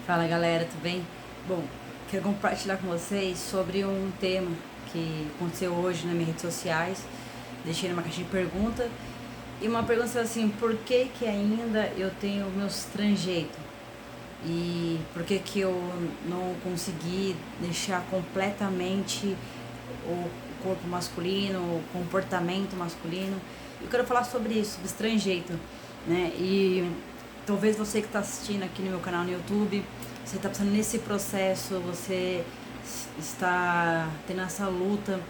Fala galera, tudo bem? Bom, quero compartilhar com vocês sobre um tema que aconteceu hoje nas minhas redes sociais. Deixei numa caixa de pergunta e uma pergunta assim: por que que ainda eu tenho meus trejeitos? E por que que eu não consegui deixar completamente o corpo masculino, o comportamento masculino? Eu quero falar sobre isso, do estrangeito, né? E talvez você que está assistindo aqui no meu canal no YouTube, você está passando nesse processo, você está tendo essa luta,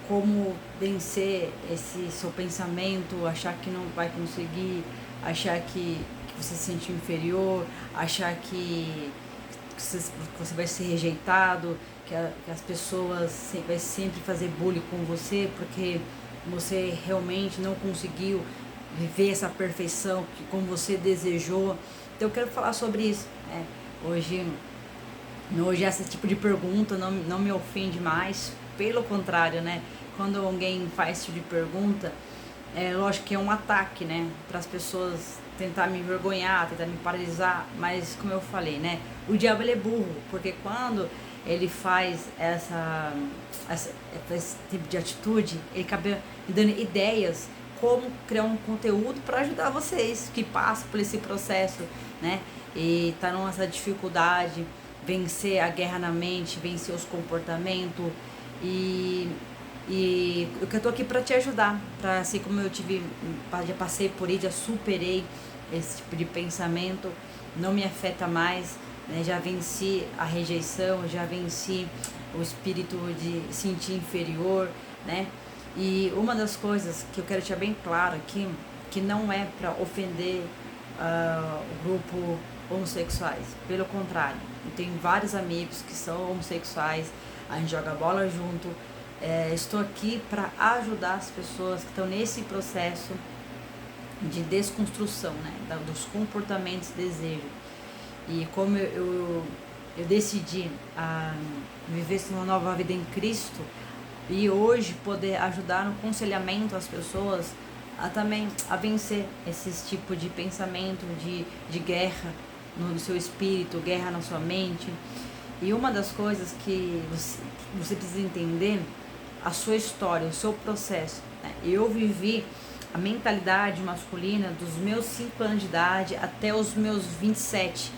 como vencer esse seu pensamento, achar que não vai conseguir, achar que você se sente inferior, achar que você vai ser rejeitado, que as pessoas vai sempre fazer bullying com você, porque você realmente não conseguiu viver essa perfeição que como você desejou. Então eu quero falar sobre isso, né? Hoje esse tipo de pergunta não me ofende mais, pelo contrário, né? Quando alguém faz esse tipo de pergunta, é lógico que é um ataque, né? Para as pessoas tentar me envergonhar, tentar me paralisar, mas como eu falei, né? O diabo ele é burro, porque quando ele faz esse tipo de atitude, ele acaba me dando ideias como criar um conteúdo para ajudar vocês que passam por esse processo, né? E tá nessa dificuldade, vencer a guerra na mente, vencer os comportamentos e eu que eu tô aqui para te ajudar, para assim como eu já passei por isso, já superei esse tipo de pensamento, não me afeta mais, né? Já venci a rejeição, já venci o espírito de sentir inferior, né? E uma das coisas que eu quero deixar bem claro aqui, que não é para ofender o grupo homossexuais, pelo contrário, eu tenho vários amigos que são homossexuais, a gente joga bola junto, estou aqui para ajudar as pessoas que estão nesse processo de desconstrução, né, dos comportamentos e desejos. E como eu decidi viver uma nova vida em Cristo, e hoje poder ajudar no aconselhamento as pessoas também a vencer esses tipos de pensamento de guerra no seu espírito, guerra na sua mente. E uma das coisas que você precisa entender, a sua história, o seu processo, né? Eu vivi a mentalidade masculina dos meus 5 anos de idade até os meus 27.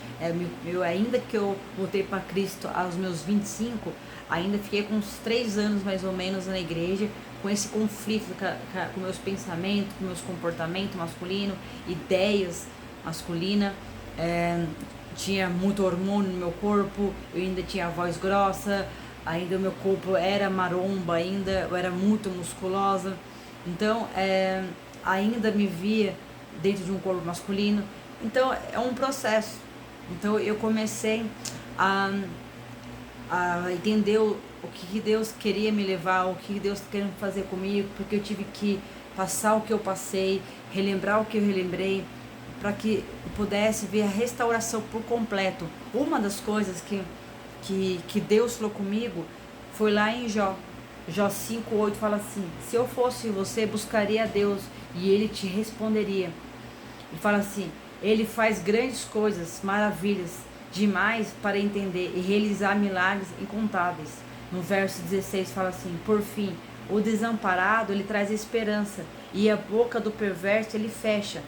Ainda que eu voltei para Cristo aos meus 25, ainda fiquei com uns 3 anos mais ou menos na igreja, com esse conflito com meus pensamentos, com meus comportamentos masculinos, ideias masculinas. Tinha muito hormônio no meu corpo, eu ainda tinha a voz grossa, ainda o meu corpo era maromba, ainda eu era muito musculosa. Então, ainda me via dentro de um corpo masculino. Então, é um processo. Então, eu comecei a entender o que Deus queria me levar, o que Deus queria fazer comigo, porque eu tive que passar o que eu passei, relembrar o que eu relembrei, para que eu pudesse ver a restauração por completo. Uma das coisas que Deus falou comigo foi lá em Jó. Jó 5:8 fala assim: se eu fosse você, buscaria a Deus e ele te responderia. E fala assim: ele faz grandes coisas, maravilhas, demais para entender e realizar milagres incontáveis. No verso 16 fala assim: por fim, o desamparado ele traz esperança e a boca do perverso ele fecha.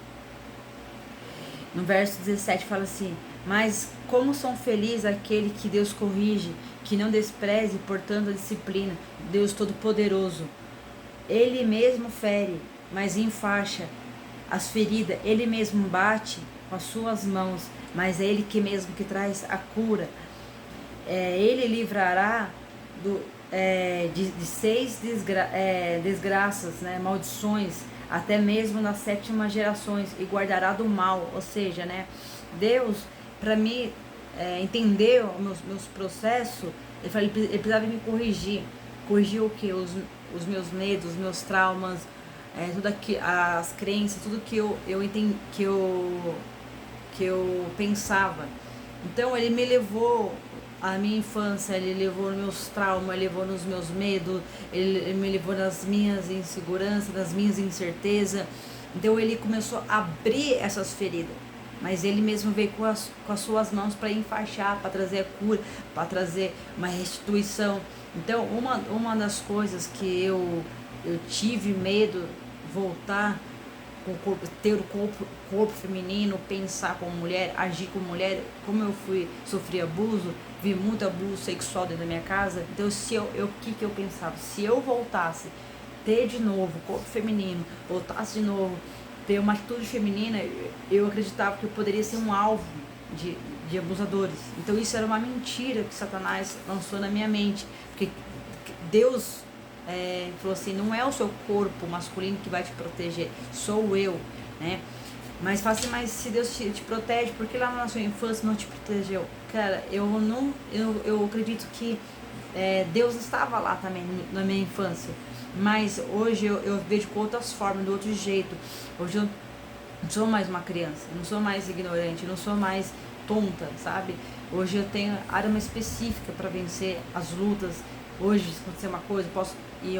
No verso 17 fala assim: mas como são felizes aquele que Deus corrige, que não despreze, portanto, a disciplina, Deus Todo-Poderoso. Ele mesmo fere, mas enfaixa as feridas, ele mesmo bate com as suas mãos, mas é ele que mesmo que traz a cura. Ele livrará de 6 desgraças, né, maldições, até mesmo nas 7ª gerações, e guardará do mal. Ou seja, né, Deus, para mim entender os meus processos, ele precisava me corrigir. Corrigir o que? Os meus medos, os meus traumas, tudo aqui, as crenças, tudo que eu entendi, que eu pensava. Então ele me levou à minha infância, ele levou nos meus traumas, ele levou nos meus medos, ele me levou nas minhas inseguranças, nas minhas incertezas. Então ele começou a abrir essas feridas. mas ele mesmo veio com as suas mãos para enfaixar, para trazer a cura, para trazer uma restituição. Então, uma das coisas que eu tive medo voltar com o corpo, ter o corpo feminino, pensar como mulher, agir como mulher, como eu sofri abuso, vi muito abuso sexual dentro da minha casa. Então, o que eu pensava? Se eu voltasse ter de novo corpo feminino, voltasse de novo ter uma atitude feminina, eu acreditava que eu poderia ser um alvo de abusadores. Então isso era uma mentira que Satanás lançou na minha mente, porque Deus falou assim, não é o seu corpo masculino que vai te proteger, sou eu, né? Mas fala assim, mas se Deus te protege, por que lá na sua infância não te protegeu? Cara, eu acredito que Deus estava lá também na minha infância, mas hoje eu vejo com outras formas, de outro jeito. Hoje eu não sou mais uma criança, não sou mais ignorante, não sou mais tonta, sabe? Hoje eu tenho arma específica para vencer as lutas. Hoje, se acontecer uma coisa, eu posso ir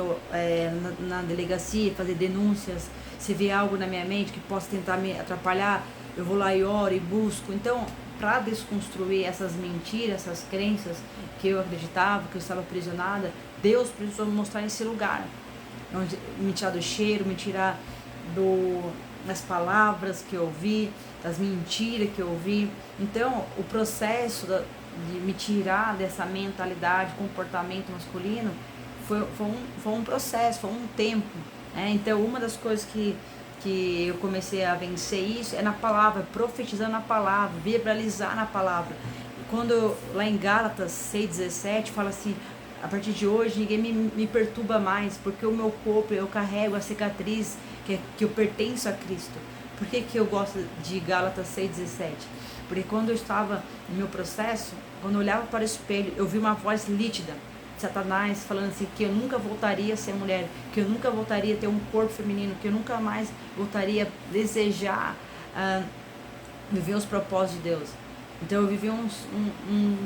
na delegacia, fazer denúncias. Se vê algo na minha mente que possa tentar me atrapalhar, eu vou lá e oro e busco. Então, para desconstruir essas mentiras, essas crenças que eu acreditava, que eu estava aprisionada, Deus precisou me mostrar esse lugar, onde me tirar do cheiro, me tirar das palavras que eu ouvi, das mentiras que eu ouvi. Então, o processo de me tirar dessa mentalidade, comportamento masculino, foi um processo, foi um tempo, né? Então, uma das coisas que eu comecei a vencer isso é na palavra, profetizando na palavra, verbalizar na palavra. Quando lá em Gálatas 6,17 fala assim, a partir de hoje ninguém me perturba mais, porque o meu corpo, eu carrego a cicatriz que eu pertenço a Cristo. Por que eu gosto de Gálatas 6,17? Porque quando eu estava no meu processo, quando eu olhava para o espelho, eu vi uma voz nítida, Satanás falando assim, que eu nunca voltaria a ser mulher, que eu nunca voltaria a ter um corpo feminino, que eu nunca mais voltaria a desejar viver os propósitos de Deus. Então eu vivi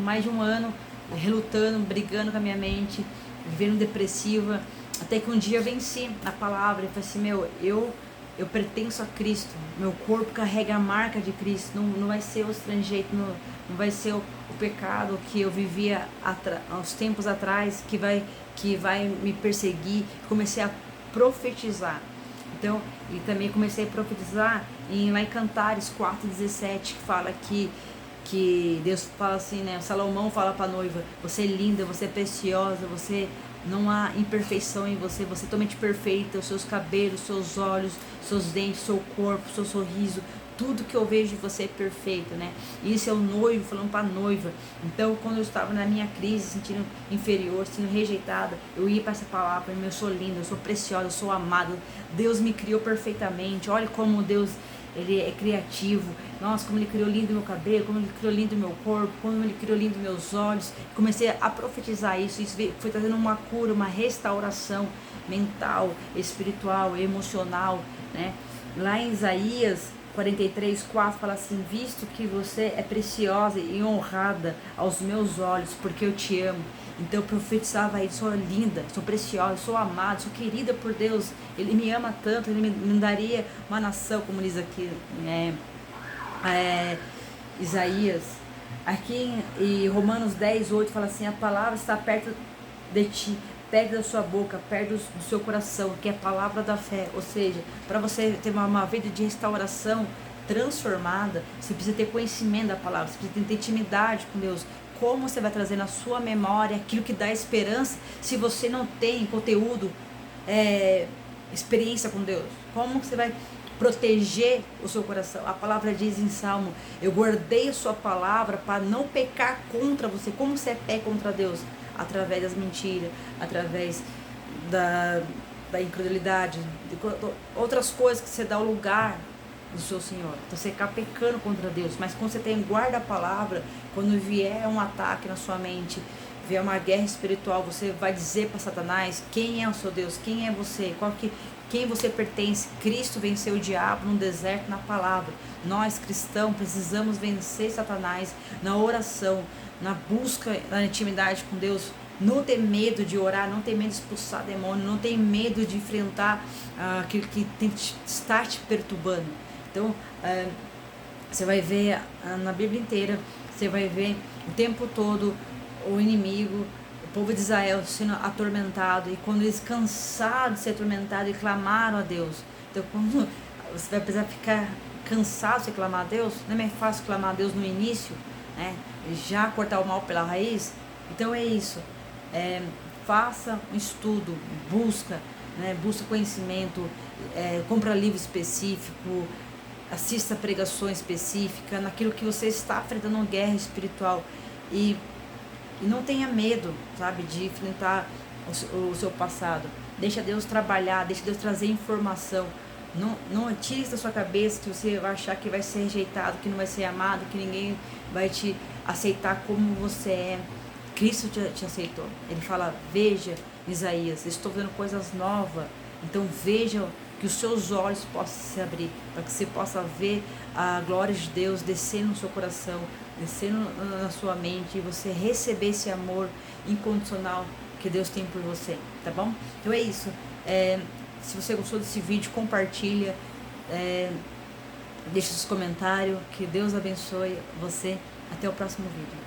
mais de um ano relutando, brigando com a minha mente, vivendo depressiva, até que um dia eu venci a palavra e falei assim, eu pertenço a Cristo, meu corpo carrega a marca de Cristo, não vai ser o estrangeiro, não vai ser o pecado que eu vivia aos tempos atrás que vai me perseguir. Comecei a profetizar. Então, e também comecei a profetizar lá em Cantares 4,17, que fala que Deus fala assim, né? Salomão fala para a noiva, você é linda, você é preciosa, você não há imperfeição em você, você é totalmente perfeita, os seus cabelos, seus olhos, seus dentes, seu corpo, seu sorriso, tudo que eu vejo de você é perfeito, né? Isso é o noivo falando para a noiva. Então, quando eu estava na minha crise, sentindo inferior, sendo rejeitada, eu ia para essa palavra, eu sou linda, eu sou preciosa, eu sou amada, Deus me criou perfeitamente, olha como Deus, Ele é criativo, nossa, como Ele criou lindo meu cabelo, como Ele criou lindo meu corpo, como Ele criou lindo meus olhos. Comecei a profetizar isso foi trazendo uma cura, uma restauração mental, espiritual, emocional, né? Lá em Isaías 43,4 fala assim, visto que você é preciosa e honrada aos meus olhos, porque eu te amo. Então eu profetizava aí, sou linda, sou preciosa, sou amada, sou querida por Deus, Ele me ama tanto, Ele me daria uma nação, como diz aqui Isaías. Aqui em Romanos 10,8 fala assim, a palavra está perto de ti, perto da sua boca, perto do seu coração, que é a palavra da fé. Ou seja, para você ter uma vida de restauração transformada, você precisa ter conhecimento da palavra, você precisa ter intimidade com Deus. Como você vai trazer na sua memória aquilo que dá esperança se você não tem conteúdo, experiência com Deus? Como você vai proteger o seu coração? A palavra diz em Salmo, eu guardei a sua palavra para não pecar contra você. Como você pé contra Deus? Através das mentiras, através da incredulidade, de outras coisas que você dá o lugar do seu Senhor. Então você fica pecando contra Deus. Mas quando você tem guarda a palavra, quando vier um ataque na sua mente, vier uma guerra espiritual, você vai dizer para Satanás quem é o seu Deus, quem é você, quem você pertence. Cristo venceu o diabo no deserto na palavra. Nós cristãos precisamos vencer Satanás na oração, na busca da intimidade com Deus. Não ter medo de orar, não ter medo de expulsar demônio, não ter medo de enfrentar aquilo que está te perturbando. Então, Você vai ver na Bíblia inteira, você vai ver o tempo todo o inimigo, o povo de Israel sendo atormentado, e quando eles cansaram de ser atormentados e clamaram a Deus. Então, quando você vai precisar ficar cansado de clamar a Deus, não é mais fácil clamar a Deus no início, né? Já cortar o mal pela raiz. Então é isso. Faça um estudo, busca, né? Busca conhecimento, compra livro específico, assista pregações específicas naquilo que você está enfrentando uma guerra espiritual, e não tenha medo, sabe, de enfrentar o seu passado. Deixa Deus trabalhar, deixa Deus trazer informação. Não tire isso da sua cabeça que você vai achar que vai ser rejeitado, que não vai ser amado, que ninguém vai te aceitar como você é. Cristo te aceitou. Ele fala, veja, Isaías, estou vendo coisas novas. Então veja, que os seus olhos possam se abrir, para que você possa ver a glória de Deus descendo no seu coração, descendo na sua mente, e você receber esse amor incondicional que Deus tem por você, tá bom? Então é isso. Se você gostou desse vídeo, compartilha, deixa seus comentários, que Deus abençoe você. Até o próximo vídeo.